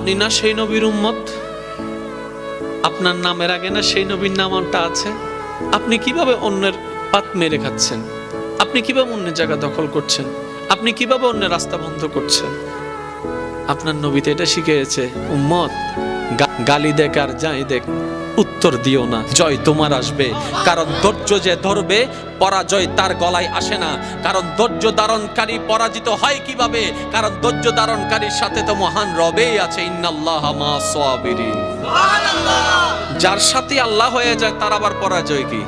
আপনি না সেই নবীর উম্মত? আপনার নামের আগে না সেই নবীর নামটা আছে? আপনি কিভাবে অন্যের পাত মেরে খাচ্ছেন? আপনি কিভাবে অন্যের জায়গা দখল করছেন? আপনি কিভাবে অন্যের রাস্তা বন্ধ করছেন? আপনার নবীতে এটা শিখিয়েছে, উম্মত গালি দেখ আর যাই দেখ, উত্তর দিও না, জয় তোমার আসবে। কারণ ধৈর্য যে ধরবে, পরাজয় তার গলায় আসে না। কারণ ধৈর্য ধারণকারী পরাজিত হয় কিভাবে? কারণ ধৈর্য ধারণকারীর সাথে তো মহান রবেই আছে, ইন্নাল্লাহা মা'আস সাবিরিন। সুবহানাল্লাহ। যার সাথে আল্লাহ হয়ে যায় তার আবার পরাজয় কি?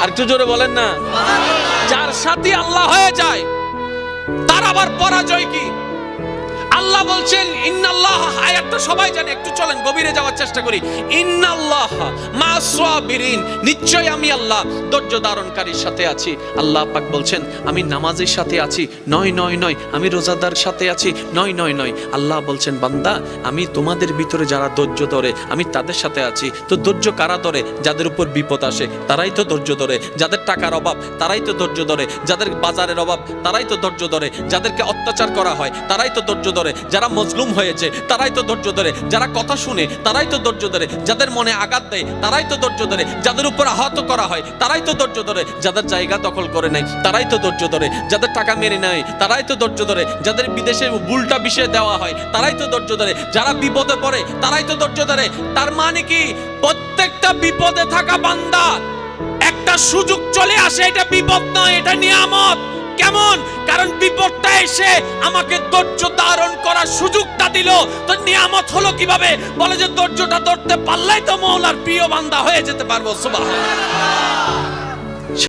আর একটু জোরে বলেন না। যার সাথে আল্লাহ হয়ে যায় তার আবার পরাজয় কি? আল্লাহ বলছেন ইন্নাল্লাহ, আয়াতটা সবাই জানে, একটু চলেন গভীরে যাওয়ার চেষ্টা করি। ইন্নাল্লাহ মা'আস সাবিরিন, নিশ্চয় আমি আল্লাহ ধৈর্য ধারণকারীর সাথে আছি। আল্লাহ পাক বলছেন আমি নামাজের সাথে আছি, নয় নয় নয়, আমি রোজাদার সাথে আছি, নয় নয় নয়। আল্লাহ বলছেন বান্দা আমি তোমাদের ভিতরে যারা ধৈর্য ধরে আমি তাদের সাথে আছি। তো ধৈর্য কারা ধরে? যাদের উপর বিপদ আসে তারাই তো ধৈর্য ধরে, যাদের টাকার অভাব তারাই তো ধৈর্য ধরে, যাদের বাজারের অভাব তারাই তো ধৈর্য ধরে, যাদেরকে অত্যাচার করা হয় তারাই তো ধৈর্য ধরে, যারা মজলুম হয়েছে তারাই তো ধৈর্য ধরে, যারা কথা শুনে তারাই তো ধৈর্য ধরে, যাদের মনে আঘাত দেয় তারাই তো ধৈর্য ধরে, যাদের উপর আহত করা হয় তারাই তো ধৈর্য ধরে, যাদের জায়গা দখল করে নেয় তারাই তো ধৈর্য ধরে, যাদের টাকা মেরে নেয় তারাই তো ধৈর্য ধরে, যাদের বিদেশে উল্টা বিষয় দেওয়া হয় তারাই তো ধৈর্য ধরে, যারা বিপদে পড়ে তারাই তো ধৈর্য ধরে। তার মানে কি প্রত্যেকটা বিপদে থাকা বান্দা একটা সুযোগ চলে আসে, এটা বিপদ নয়, এটা নিয়ামত। কেমন? কারণ বিপদটা এসে আমাকে ধৈর্য ধারণ করার সুযোগটা দিল। তো নিয়ামত হলো কিভাবে? বলে যে ধৈর্যটা ধরতে পারলেই তো মওলার প্রিয় বান্দা হয়ে যেতে পারবো। সুবহানাল্লাহ।